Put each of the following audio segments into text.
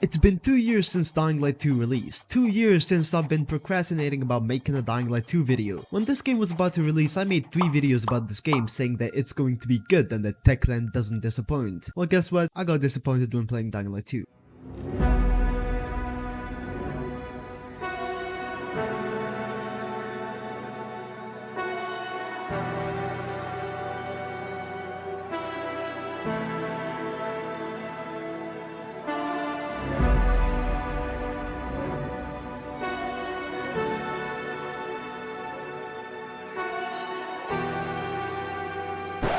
It's been 2 years since Dying Light 2 released. 2 years since I've been procrastinating about making a Dying Light 2 video. When this game was about to release, I made 3 videos about this game saying that it's going to be good and that Techland doesn't disappoint. Well, guess what? I got disappointed when playing Dying Light 2.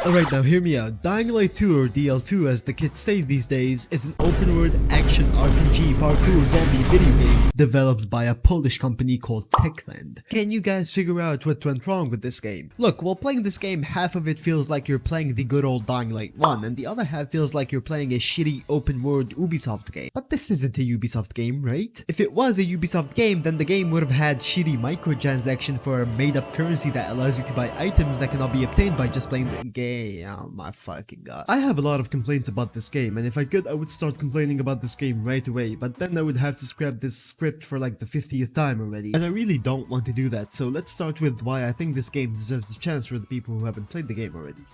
Alright, now hear me out. Dying Light 2, or DL2 as the kids say these days, is an open world action RPG parkour zombie video game developed by a Polish company called Techland. Can you guys figure out what went wrong with this game? Look, while playing this game, half of it feels like you're playing the good old Dying Light 1, and the other half feels like you're playing a shitty open world Ubisoft game. But this isn't a Ubisoft game, right? If it was a Ubisoft game, then the game would have had shitty microtransaction for a made up currency that allows you to buy items that cannot be obtained by just playing the game. Oh my fucking god. I have a lot of complaints about this game, and if I could, I would start complaining about this game right away, but then I would have to scrap this script for like the 50th time already, and I really don't want to do that, so let's start with why I think this game deserves a chance for the people who haven't played the game already.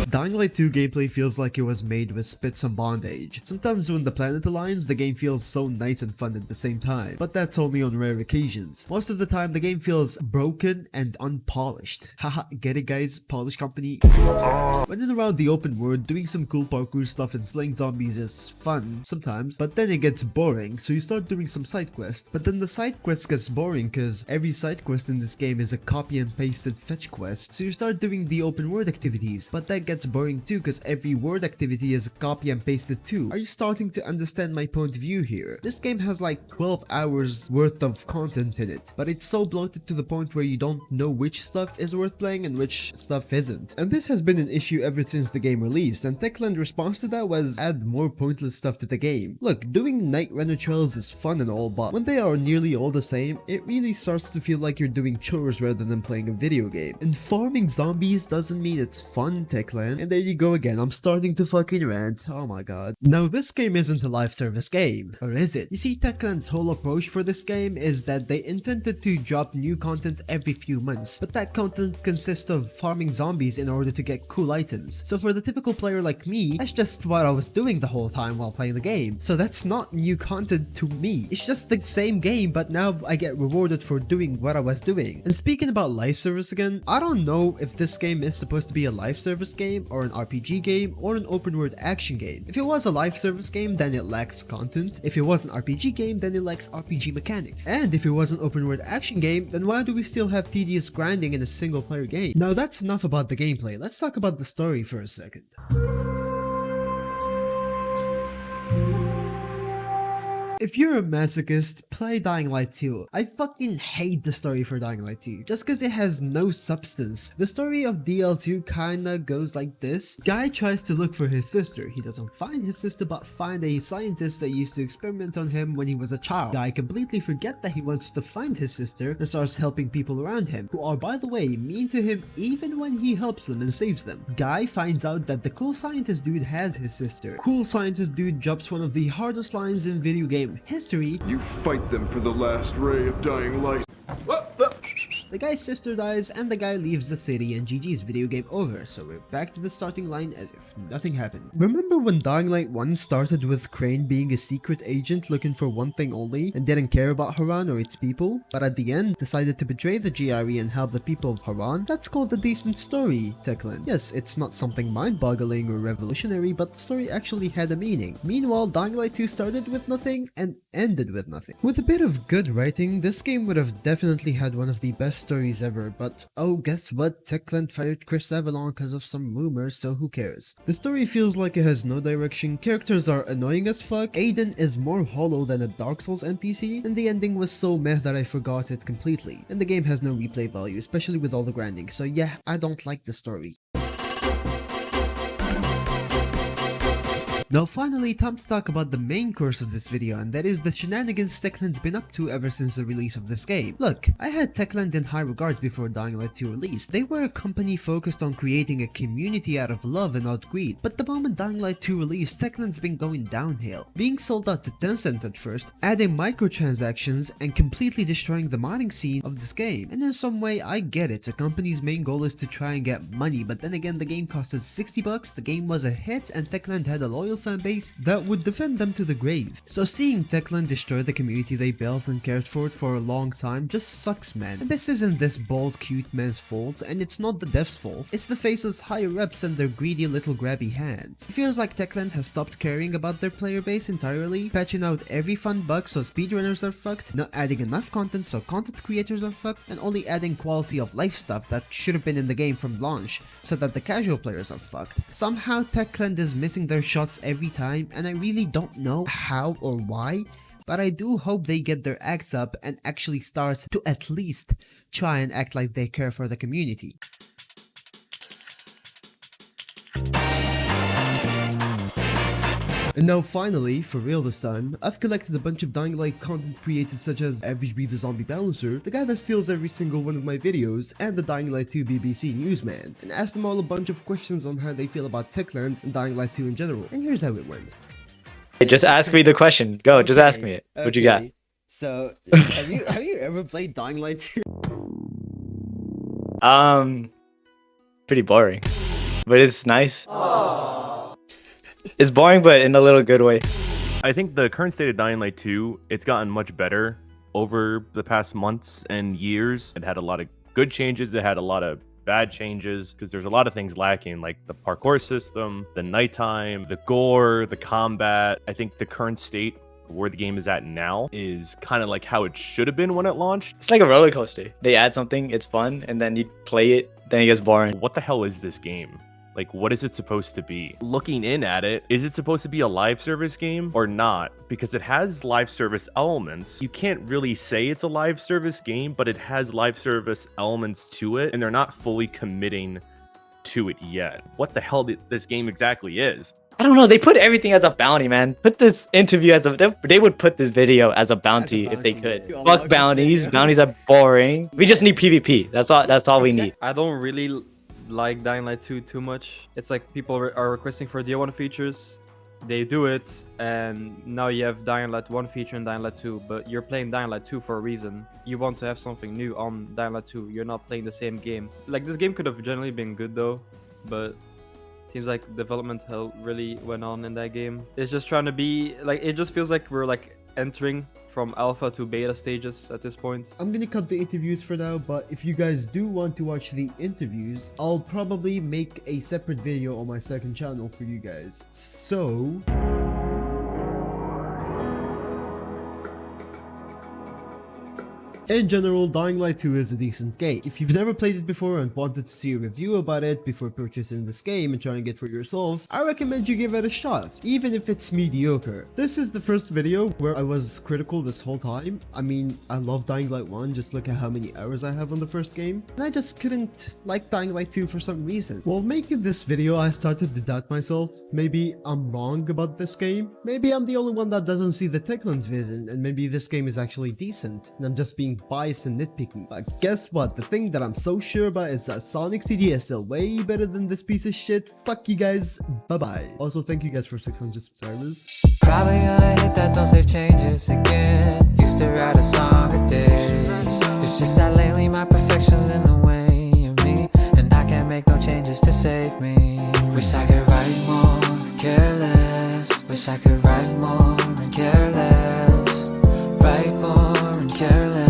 Dying Light 2 gameplay feels like it was made with spits and bondage. Sometimes when the planet aligns, the game feels so nice and fun at the same time, but that's only on rare occasions. Most of the time, the game feels broken and unpolished. Haha, get it guys? Polish company? Running around the open world, doing some cool parkour stuff and slaying zombies is fun sometimes, but then it gets boring, so you start doing some side quests. But then the side quest gets boring because every side quest in this game is a copy and pasted fetch quest, so you start doing the open world activities, but that gets boring too because every word activity is a copy and pasted too. Are you starting to understand my point of view here? This game has like 12 hours worth of content in it, but it's so bloated to the point where you don't know which stuff is worth playing and which stuff isn't. And this has been an issue ever since the game released, and Techland's response to that was add more pointless stuff to the game. Look, doing night runner trails is fun and all, but when they are nearly all the same, it really starts to feel like you're doing chores rather than playing a video game. And farming zombies doesn't mean it's fun, Techland. And there you go again, I'm starting to fucking rant, oh my god. Now this game isn't a live service game, or is it? You see, Techland's whole approach for this game is that they intended to drop new content every few months, but that content consists of farming zombies in order to get cool items. So for the typical player like me, that's just what I was doing the whole time while playing the game. So that's not new content to me, it's just the same game, but now I get rewarded for doing what I was doing. And speaking about live service again, I don't know if this game is supposed to be a live service game or an RPG game or an open world action game. If it was a live service game, then it lacks content. If it was an RPG game, then it lacks RPG mechanics. And if it was an open world action game, then why do we still have tedious grinding in a single player game? Now that's enough about the gameplay, let's talk about the story for a second. If you're a masochist, play Dying Light 2. I fucking hate the story for Dying Light 2, just cause it has no substance. The story of DL2 kinda goes like this. Guy tries to look for his sister. He doesn't find his sister but find a scientist that used to experiment on him when he was a child. Guy completely forget that he wants to find his sister and starts helping people around him, who are by the way mean to him even when he helps them and saves them. Guy finds out that the cool scientist dude has his sister. Cool scientist dude drops one of the hardest lines in video game history. You fight them for the last ray of dying light. The guy's sister dies and the guy leaves the city and GG's, video game over, so we're back to the starting line as if nothing happened. Remember when Dying Light 1 started with Crane being a secret agent looking for one thing only and didn't care about Haran or its people, but at the end decided to betray the GRE and help the people of Haran? That's called a decent story, Techland. Yes, it's not something mind-boggling or revolutionary, but the story actually had a meaning. Meanwhile, Dying Light 2 started with nothing and ended with nothing. With a bit of good writing, this game would have definitely had one of the best stories ever, but oh, guess what? Techland fired Chris Avalon because of some rumors, so who cares? The story feels like it has no direction, characters are annoying as fuck, Aiden is more hollow than a Dark Souls NPC, and the ending was so meh that I forgot it completely. And the game has no replay value, especially with all the grinding, so yeah, I don't like the story. Now finally, time to talk about the main course of this video, and that is the shenanigans Techland's been up to ever since the release of this game. Look, I had Techland in high regards before Dying Light 2 released. They were a company focused on creating a community out of love and not greed, but the moment Dying Light 2 released, Techland's been going downhill, being sold out to Tencent at first, adding microtransactions and completely destroying the modding scene of this game. And in some way, I get it, a company's main goal is to try and get money, but then again, the game costed $60, the game was a hit, and Techland had a loyal fan base that would defend them to the grave. So seeing Techland destroy the community they built and cared for it for a long time just sucks, man. And this isn't this bald cute man's fault, and it's not the devs' fault, it's the faces higher ups and their greedy little grabby hands. It feels like Techland has stopped caring about their player base entirely, patching out every fun bug so speedrunners are fucked, not adding enough content so content creators are fucked, and only adding quality of life stuff that should have been in the game from launch so that the casual players are fucked. Somehow Techland is missing their shots every time, and I really don't know how or why, but I do hope they get their acts up and actually start to at least try and act like they care for the community. And now finally, for real this time, I've collected a bunch of Dying Light content creators such as Average Be the Zombie Balancer, the guy that steals every single one of my videos, and the Dying Light 2 BBC newsman, and asked them all a bunch of questions on how they feel about Techland and Dying Light 2 in general, and here's how it went. Hey, just ask me the question. Go, just ask me it. What you got? So, have you ever played Dying Light 2? Pretty boring, but it's nice. It's boring, but in a little good way. I think the current state of Dying Light 2, it's gotten much better over the past months and years. It had a lot of good changes. It had a lot of bad changes because there's a lot of things lacking, like the parkour system, the nighttime, the gore, the combat. I think the current state where the game is at now is kind of like how it should have been when it launched. It's like a roller coaster. They add something, it's fun, and then you play it, then it gets boring. What the hell is this game? Like, what is it supposed to be? Looking in at it, is it supposed to be a live service game or not? Because it has live service elements. You can't really say it's a live service game, but it has live service elements to it, and they're not fully committing to it yet. What the hell this game exactly is? I don't know, they put everything as a bounty, man. Put this interview as a... They would put this video as a bounty if they could. Fuck bounties. Bounties are boring. We just need PvP. That's all we need. I don't really like Dying Light 2 too much. It's like people are requesting for DO1 features, they do it, and now you have Dying Light 1 feature and Dying Light 2, but you're playing Dying Light 2 for a reason. You want to have something new on Dying Light 2. You're not playing the same game. Like, this game could have generally been good though, but seems like development hell really went on in that game. It's just trying to be like, it just feels like we're like entering from alpha to beta stages at this point. I'm gonna cut the interviews for now, but if you guys do want to watch the interviews, I'll probably make a separate video on my second channel for you guys. So... in general, Dying Light 2 is a decent game. If you've never played it before and wanted to see a review about it before purchasing this game and trying it for yourself, I recommend you give it a shot, even if it's mediocre. This is the first video where I was critical this whole time. I mean, I love Dying Light 1, just look at how many hours I have on the first game, and I just couldn't like Dying Light 2 for some reason. While making this video, I started to doubt myself. Maybe I'm wrong about this game. Maybe I'm the only one that doesn't see the Techland's vision, and maybe this game is actually decent, and I'm just being biased and nitpicky. But guess what? The thing that I'm so sure about is that Sonic CD is still way better than this piece of shit. Fuck you guys. Bye bye. Also, thank you guys for 600 subscribers. Probably gonna hit that don't save changes again. Used to write a song a day. It's just that lately my perfection's in the way of me, and I can't make no changes to save me. Wish I could write more and care less. Wish I could write more and care less. Write more and care less.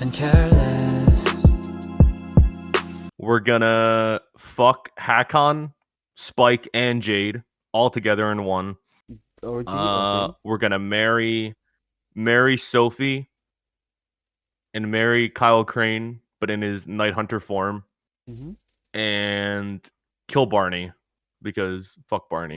And careless. We're gonna fuck Hakon, Spike, and Jade all together in one. Okay. We're gonna marry Sophie and marry Kyle Crane, but in his Night Hunter form, and kill Barney because fuck Barney.